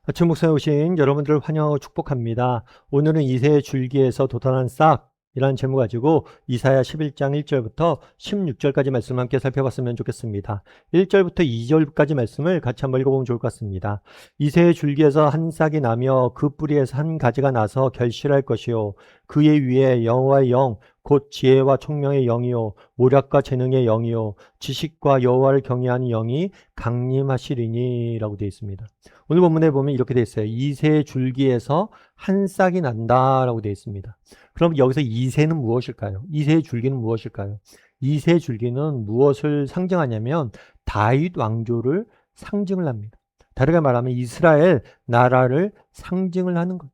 아침 목상에 오신 여러분들을 환영하고 축복합니다. 오늘은 이새의 줄기에서 돋아난 싹이라는 제목 가지고 이사야 11장 1절부터 16절까지 말씀을 함께 살펴봤으면 좋겠습니다. 1절부터 2절까지 말씀을 같이 한번 읽어보면 좋을 것 같습니다. 이새의 줄기에서 한 싹이 나며 그 뿌리에서 한 가지가 나서 결실할 것이요 그의 위에 여호와의 영 곧 지혜와 총명의 영이요 모략과 재능의 영이요 지식과 여호와를 경외하는 영이 강림하시리니 라고 되어 있습니다. 오늘 본문에 보면 이렇게 되어 있어요. 이새 줄기에서 한 싹이 난다라고 되어 있습니다. 그럼 여기서 이새는 무엇일까요? 이새의 줄기는 무엇일까요? 이새 줄기는 무엇을 상징하냐면 다윗 왕조를 상징을 합니다. 다르게 말하면 이스라엘 나라를 상징을 하는 거예요.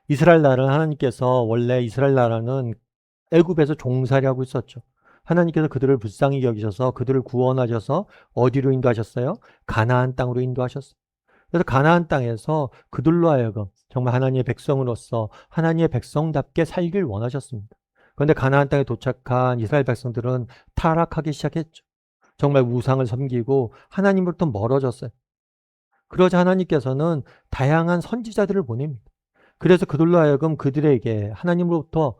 이스라엘 나라는 하나님께서 원래 이스라엘 나라는 애굽에서 종살이하고 있었죠. 하나님께서 그들을 불쌍히 여기셔서 그들을 구원하셔서 어디로 인도하셨어요? 가나안 땅으로 인도하셨어요. 그래서 가나안 땅에서 그들로 하여금 정말 하나님의 백성으로서 하나님의 백성답게 살길 원하셨습니다. 그런데 가나안 땅에 도착한 이스라엘 백성들은 타락하기 시작했죠. 정말 우상을 섬기고 하나님으로부터 멀어졌어요. 그러자 하나님께서는 다양한 선지자들을 보냅니다. 그래서 그들로 하여금 그들에게 하나님으로부터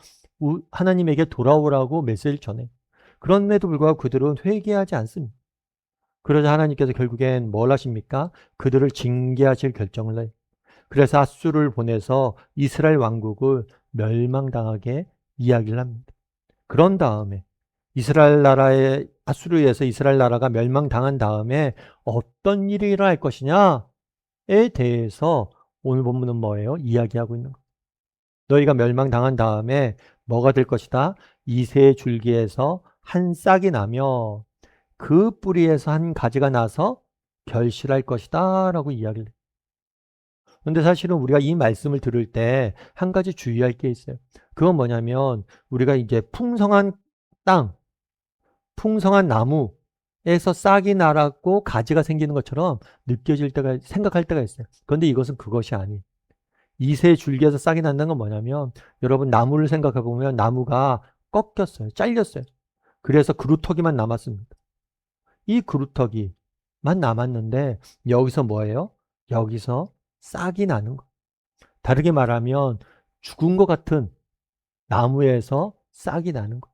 하나님에게 돌아오라고 메시지를 전해요. 그럼에도 불구하고 그들은 회개하지 않습니다. 그러자 하나님께서 결국엔 뭘 하십니까? 그들을 징계하실 결정을 해요. 그래서 앗수를 보내서 이스라엘 왕국을 멸망당하게 이야기를 합니다. 그런 다음에 이스라엘 나라의 앗수르에 의해서 이스라엘 나라가 멸망당한 다음에 어떤 일이 일어날 것이냐에 대해서 오늘 본문은 뭐예요? 이야기하고 있는 거예요. 너희가 멸망당한 다음에 뭐가 될 것이다? 이새의 줄기에서 한 싹이 나며 그 뿌리에서 한 가지가 나서 결실할 것이다 라고 이야기를 해요. 그런데 사실은 우리가 이 말씀을 들을 때 한 가지 주의할 게 있어요. 그건 뭐냐면 우리가 이제 풍성한 땅, 풍성한 나무에서 싹이 나고 가지가 생기는 것처럼 느껴질 때가, 생각할 때가 있어요. 그런데 이것은 그것이 아니에요. 이새 줄기에서 싹이 난다는 건 뭐냐면 여러분 나무를 생각해 보면 나무가 꺾였어요. 잘렸어요. 그래서 그루터기만 남았습니다. 이 그루터기만 남았는데 여기서 뭐예요? 여기서 싹이 나는 거. 다르게 말하면 죽은 것 같은 나무에서 싹이 나는 거.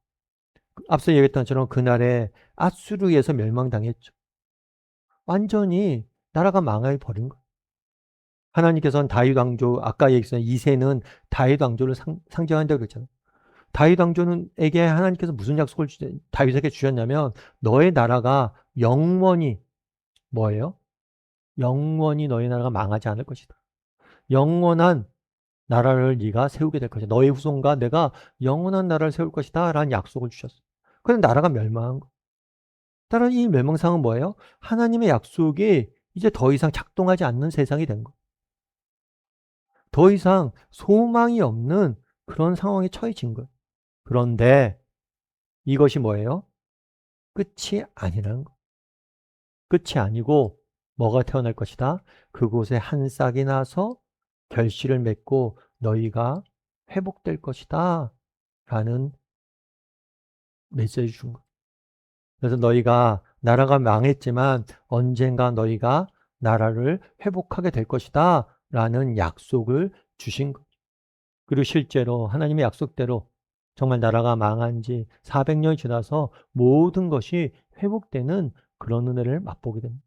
앞서 얘기했던 것처럼 그날에 앗수르에서 멸망당했죠. 완전히 나라가 망해 버린 거. 하나님께서는 다윗 왕조, 아까 얘기했던 이새는 다윗 왕조를 상징한다고 그랬잖아요. 다윗 왕조에게 하나님께서 무슨 약속을 다윗에게 주셨냐면 너의 나라가 영원히 뭐예요? 영원히 너희 나라가 망하지 않을 것이다. 영원한 나라를 네가 세우게 될 것이다. 너의 후손과 내가 영원한 나라를 세울 것이다 라는 약속을 주셨어요. 그런데 나라가 멸망한 거. 따라 이 멸망상은 뭐예요? 하나님의 약속이 이제 더 이상 작동하지 않는 세상이 된 거. 더 이상 소망이 없는 그런 상황에 처해진 거예요. 그런데 이것이 뭐예요? 끝이 아니라는 거. 끝이 아니고 뭐가 태어날 것이다? 그곳에 한 싹이 나서 결실을 맺고 너희가 회복될 것이다 라는 메시지 준 거예요. 그래서 너희가 나라가 망했지만 언젠가 너희가 나라를 회복하게 될 것이다 라는 약속을 주신 거예요. 그리고 실제로 하나님의 약속대로 정말 나라가 망한 지 400년이 지나서 모든 것이 회복되는 그런 은혜를 맛보게 됩니다.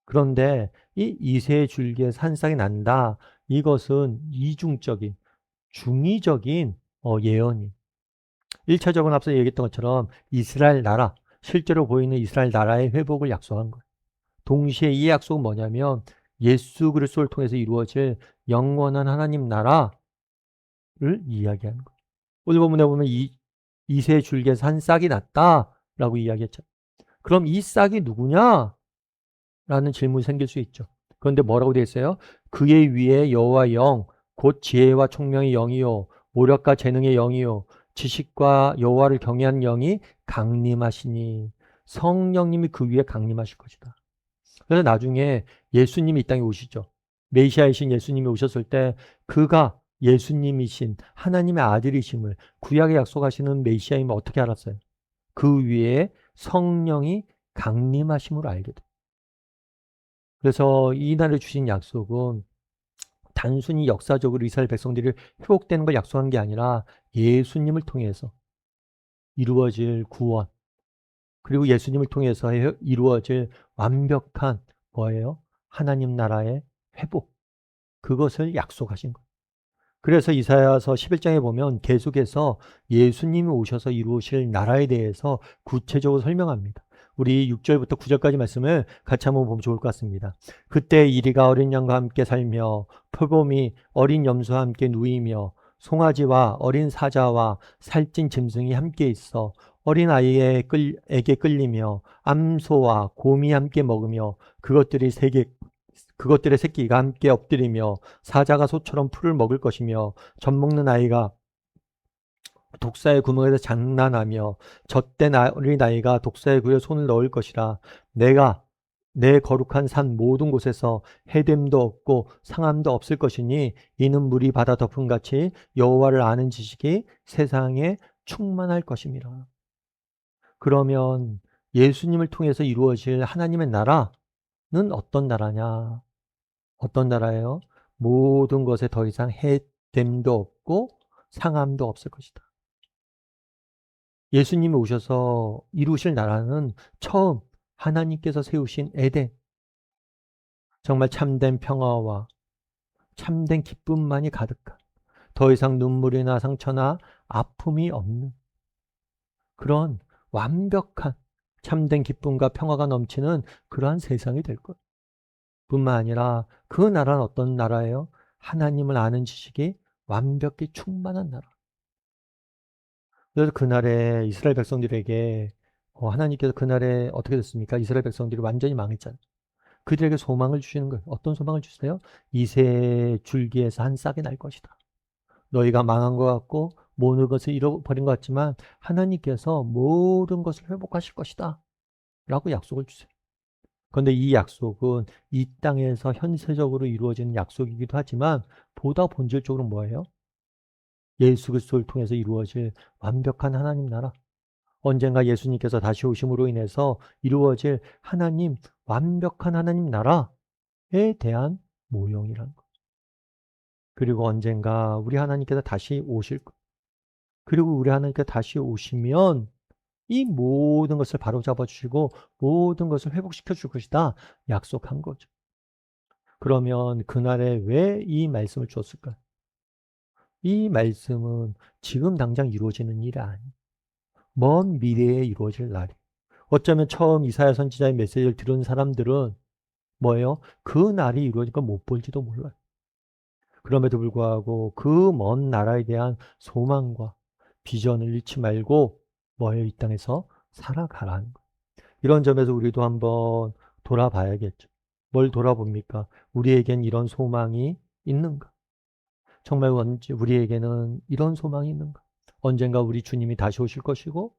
그런데 이 이새의 줄기에서 한 싹이 난다. 이것은 이중적인, 중의적인 예언이. 1차적으로 앞서 얘기했던 것처럼 이스라엘 나라, 실제로 보이는 이스라엘 나라의 회복을 약속한 거예요. 동시에 이 약속은 뭐냐면 예수 그리스도를 통해서 이루어질 영원한 하나님 나라를 이야기하는 거예요. 오늘 본문에 보면 이새의 줄기에서 한 싹이 났다라고 이야기했죠. 그럼 이 싹이 누구냐? 라는 질문이 생길 수 있죠. 그런데 뭐라고 되어 있어요? 그의 위에 여호와 영, 곧 지혜와 총명의 영이요, 모략과 재능의 영이요, 지식과 여호와를 경외하는 영이 강림하시니 성령님이 그 위에 강림하실 것이다. 그래서 나중에 예수님이 이 땅에 오시죠. 메시아이신 예수님이 오셨을 때 그가 예수님이신 하나님의 아들이심을 구약에 약속하시는 메시아임을 어떻게 알았어요? 그 위에 성령이 강림하심으로 알게 돼요. 그래서 이날에 주신 약속은 단순히 역사적으로 이스라엘 백성들이 회복되는 걸 약속한 게 아니라 예수님을 통해서 이루어질 구원, 그리고 예수님을 통해서 이루어질 완벽한 뭐예요? 하나님 나라의 회복, 그것을 약속하신 거예요. 그래서 이사야서 11장에 보면 계속해서 예수님이 오셔서 이루실 나라에 대해서 구체적으로 설명합니다. 우리 6절부터 9절까지 말씀을 같이 한번 보면 좋을 것 같습니다. 그때 이리가 어린 양과 함께 살며 표범이 어린 염소와 함께 누이며 송아지와 어린 사자와 살찐 짐승이 함께 있어 어린 아이에게 끌리며 암소와 곰이 함께 먹으며 그것들의 새끼가 함께 엎드리며 사자가 소처럼 풀을 먹을 것이며 젖 먹는 아이가 독사의 구멍에서 장난하며 젖된 어린아이가 독사의 굴에 손을 넣을 것이라. 내가 내 거룩한 산 모든 곳에서 해됨도 없고 상함도 없을 것이니 이는 물이 바다 덮음같이 여호와를 아는 지식이 세상에 충만할 것임이라. 그러면 예수님을 통해서 이루어질 하나님의 나라는 어떤 나라냐? 어떤 나라예요? 모든 것에 더 이상 해됨도 없고 상함도 없을 것이다. 예수님이 오셔서 이루실 나라는 처음 하나님께서 세우신 에덴, 정말 참된 평화와 참된 기쁨만이 가득한, 더 이상 눈물이나 상처나 아픔이 없는 그런 완벽한 참된 기쁨과 평화가 넘치는 그러한 세상이 될 것. 뿐만 아니라 그 나라는 어떤 나라예요? 하나님을 아는 지식이 완벽히 충만한 나라. 그래서 그날에 이스라엘 백성들에게 하나님께서 그날에 어떻게 됐습니까? 이스라엘 백성들이 완전히 망했잖아요. 그들에게 소망을 주시는 거예요. 어떤 소망을 주세요? 이새 줄기에서 한 싹이 날 것이다. 너희가 망한 것 같고 모든 것을 잃어버린 것 같지만 하나님께서 모든 것을 회복하실 것이다. 라고 약속을 주세요. 그런데 이 약속은 이 땅에서 현세적으로 이루어지는 약속이기도 하지만 보다 본질적으로 뭐예요? 예수 그리스도를 통해서 이루어질 완벽한 하나님 나라. 언젠가 예수님께서 다시 오심으로 인해서 이루어질 하나님, 완벽한 하나님 나라에 대한 모형이란 것. 그리고 언젠가 우리 하나님께서 다시 오실 것. 그리고 우리 하나님께서 다시 오시면 이 모든 것을 바로잡아 주시고 모든 것을 회복시켜 줄 것이다. 약속한 거죠. 그러면 그날에 왜 이 말씀을 주었을까요? 이 말씀은 지금 당장 이루어지는 일이 아니에요. 먼 미래에 이루어질 날이에요. 어쩌면 처음 이사야 선지자의 메시지를 들은 사람들은 뭐예요? 그 날이 이루어질 걸 못 볼지도 몰라요. 그럼에도 불구하고 그 먼 나라에 대한 소망과 비전을 잃지 말고 뭐예요? 이 땅에서 살아가라는 거예요. 이런 점에서 우리도 한번 돌아봐야겠죠. 뭘 돌아봅니까? 우리에겐 이런 소망이 있는가? 정말 우리에게는 이런 소망이 있는가? 언젠가 우리 주님이 다시 오실 것이고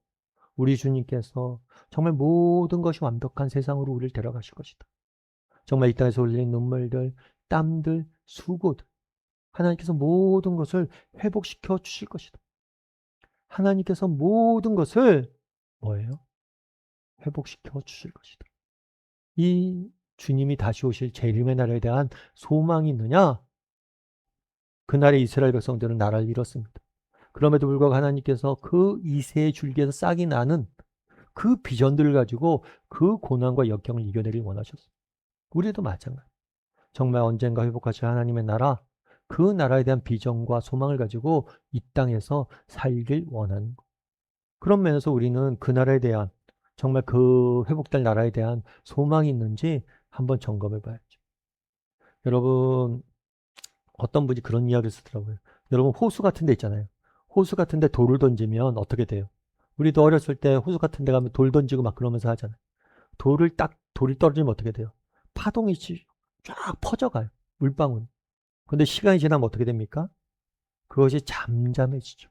우리 주님께서 정말 모든 것이 완벽한 세상으로 우리를 데려가실 것이다. 정말 이 땅에서 흘린 눈물들, 땀들, 수고들 하나님께서 모든 것을 회복시켜 주실 것이다. 하나님께서 모든 것을 뭐예요? 회복시켜 주실 것이다. 이 주님이 다시 오실 재림의 날에 대한 소망이 있느냐? 그날에 이스라엘 백성들은 나라를 잃었습니다. 그럼에도 불구하고 하나님께서 그 이새의 줄기에서 싹이 나는 그 비전들을 가지고 그 고난과 역경을 이겨내길 원하셨어요. 우리도 마찬가지. 정말 언젠가 회복하실 하나님의 나라, 그 나라에 대한 비전과 소망을 가지고 이 땅에서 살길 원하는 것. 그런 면에서 우리는 그 나라에 대한 정말 그 회복될 나라에 대한 소망이 있는지 한번 점검해 봐야죠. 여러분, 어떤 분이 그런 이야기를 쓰더라고요. 여러분, 호수 같은 데 있잖아요. 호수 같은 데 돌을 던지면 어떻게 돼요? 우리도 어렸을 때 호수 같은 데 가면 돌 던지고 막 그러면서 하잖아요. 돌이 떨어지면 어떻게 돼요? 파동이 쫙 퍼져가요. 물방울. 근데 시간이 지나면 어떻게 됩니까? 그것이 잠잠해지죠.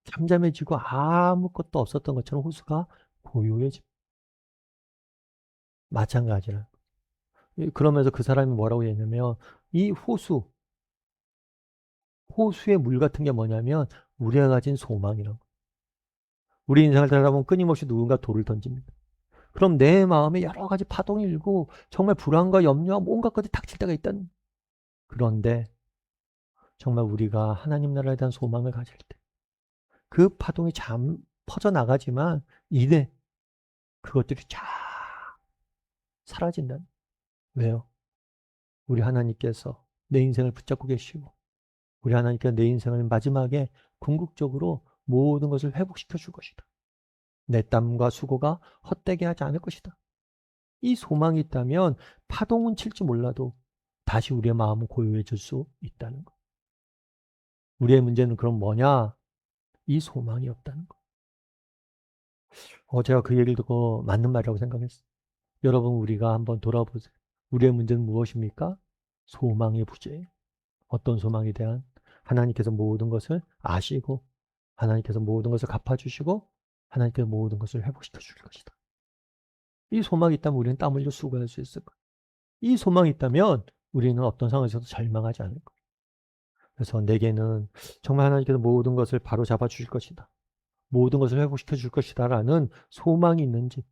잠잠해지고 아무것도 없었던 것처럼 호수가 고요해집니다. 마찬가지라. 그러면서 그 사람이 뭐라고 했냐면 이 호수의 물 같은 게 뭐냐면 우리가 가진 소망이라고. 우리 인생을 살다 보면 끊임없이 누군가 돌을 던집니다. 그럼 내 마음에 여러 가지 파동이 일고 정말 불안과 염려와 온갖 것들이 닥칠 때가 있다는. 그런데 정말 우리가 하나님 나라에 대한 소망을 가질 때 그 파동이 잠 퍼져나가지만 이내 그것들이 쫙 사라진다는. 왜요? 우리 하나님께서 내 인생을 붙잡고 계시고 우리 하나님께서 내 인생을 마지막에 궁극적으로 모든 것을 회복시켜 줄 것이다. 내 땀과 수고가 헛되게 하지 않을 것이다. 이 소망이 있다면 파동은 칠지 몰라도 다시 우리의 마음은 고요해질 수 있다는 것. 우리의 문제는 그럼 뭐냐? 이 소망이 없다는 것. 제가 그 얘기를 듣고 맞는 말이라고 생각했어요. 여러분, 우리가 한번 돌아보세요. 우리의 문제는 무엇입니까? 소망의 부재예요. 어떤 소망에 대한? 하나님께서 모든 것을 아시고 하나님께서 모든 것을 갚아주시고 하나님께서 모든 것을 회복시켜 줄 것이다. 이 소망이 있다면 우리는 땀 흘려 수고할 수 있을 거예요. 이 소망이 있다면 우리는 어떤 상황에서도 절망하지 않을 거예요. 그래서 내게는 정말 하나님께서 모든 것을 바로 잡아 주실 것이다. 모든 것을 회복시켜 줄 것이다 라는 소망이 있는지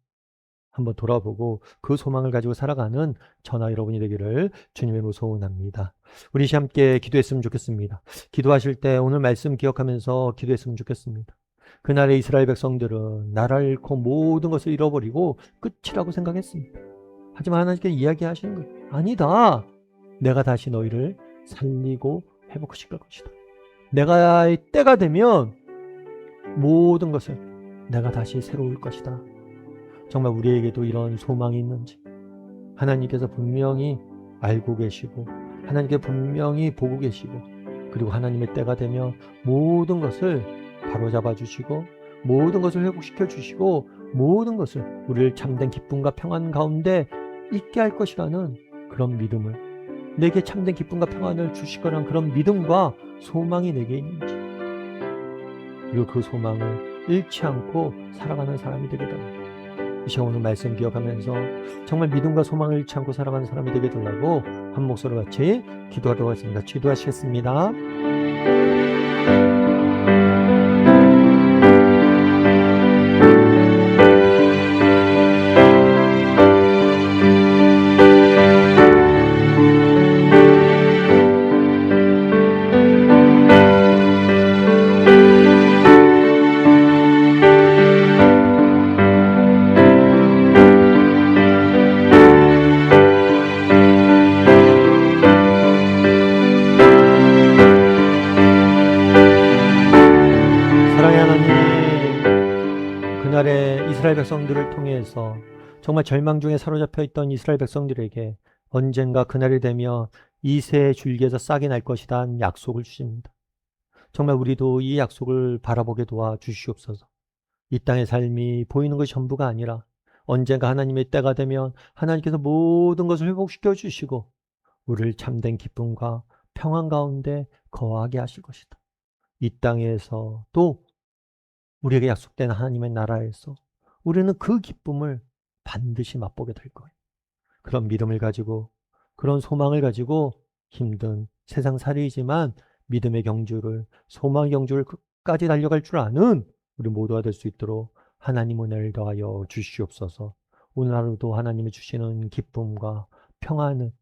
한번 돌아보고 그 소망을 가지고 살아가는 저나 여러분이 되기를 주님의 이름으로 소원합니다. 우리 함께 기도했으면 좋겠습니다. 기도하실 때 오늘 말씀 기억하면서 기도했으면 좋겠습니다. 그날의 이스라엘 백성들은 나라를 잃고 모든 것을 잃어버리고 끝이라고 생각했습니다. 하지만 하나님께서 이야기하시는 거예요. 아니다. 내가 다시 너희를 살리고 회복시킬 것이다. 내가 때가 되면 모든 것을 내가 다시 새로울 것이다. 정말 우리에게도 이런 소망이 있는지 하나님께서 분명히 알고 계시고 하나님께서 분명히 보고 계시고 그리고 하나님의 때가 되면 모든 것을 바로잡아 주시고 모든 것을 회복시켜 주시고 모든 것을 우리를 참된 기쁨과 평안 가운데 있게 할 것이라는 그런 믿음을 내게 참된 기쁨과 평안을 주실 거라는 그런 믿음과 소망이 내게 있는지 그리고 그 소망을 잃지 않고 살아가는 사람이 되게 됩니다. 이 시간 오늘 말씀 기억하면서 정말 믿음과 소망을 잃지 않고 살아가는 사람이 되게 되려고 한 목소리로 같이 기도하도록 하겠습니다. 기도하시겠습니다. 그날의 이스라엘 백성들을 통해서 정말 절망 중에 사로잡혀 있던 이스라엘 백성들에게 언젠가 그날이 되면 이새의 줄기에서 싹이 날 것이라는 약속을 주십니다. 정말 우리도 이 약속을 바라보게 도와 주시옵소서. 이 땅의 삶이 보이는 것이 전부가 아니라 언젠가 하나님의 때가 되면 하나님께서 모든 것을 회복시켜 주시고 우리를 참된 기쁨과 평안 가운데 거하게 하실 것이다. 이 땅에서 또 우리에게 약속된 하나님의 나라에서 우리는 그 기쁨을 반드시 맛보게 될 거예요. 그런 믿음을 가지고 그런 소망을 가지고 힘든 세상살이지만 믿음의 경주를 소망의 경주를 끝까지 달려갈 줄 아는 우리 모두가 될 수 있도록 하나님 은혜를 더하여 주시옵소서. 오늘 하루도 하나님이 주시는 기쁨과 평안을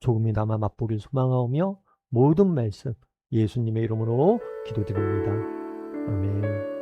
조금이나마 맛보길 소망하오며 모든 말씀 예수님의 이름으로 기도드립니다. 아멘.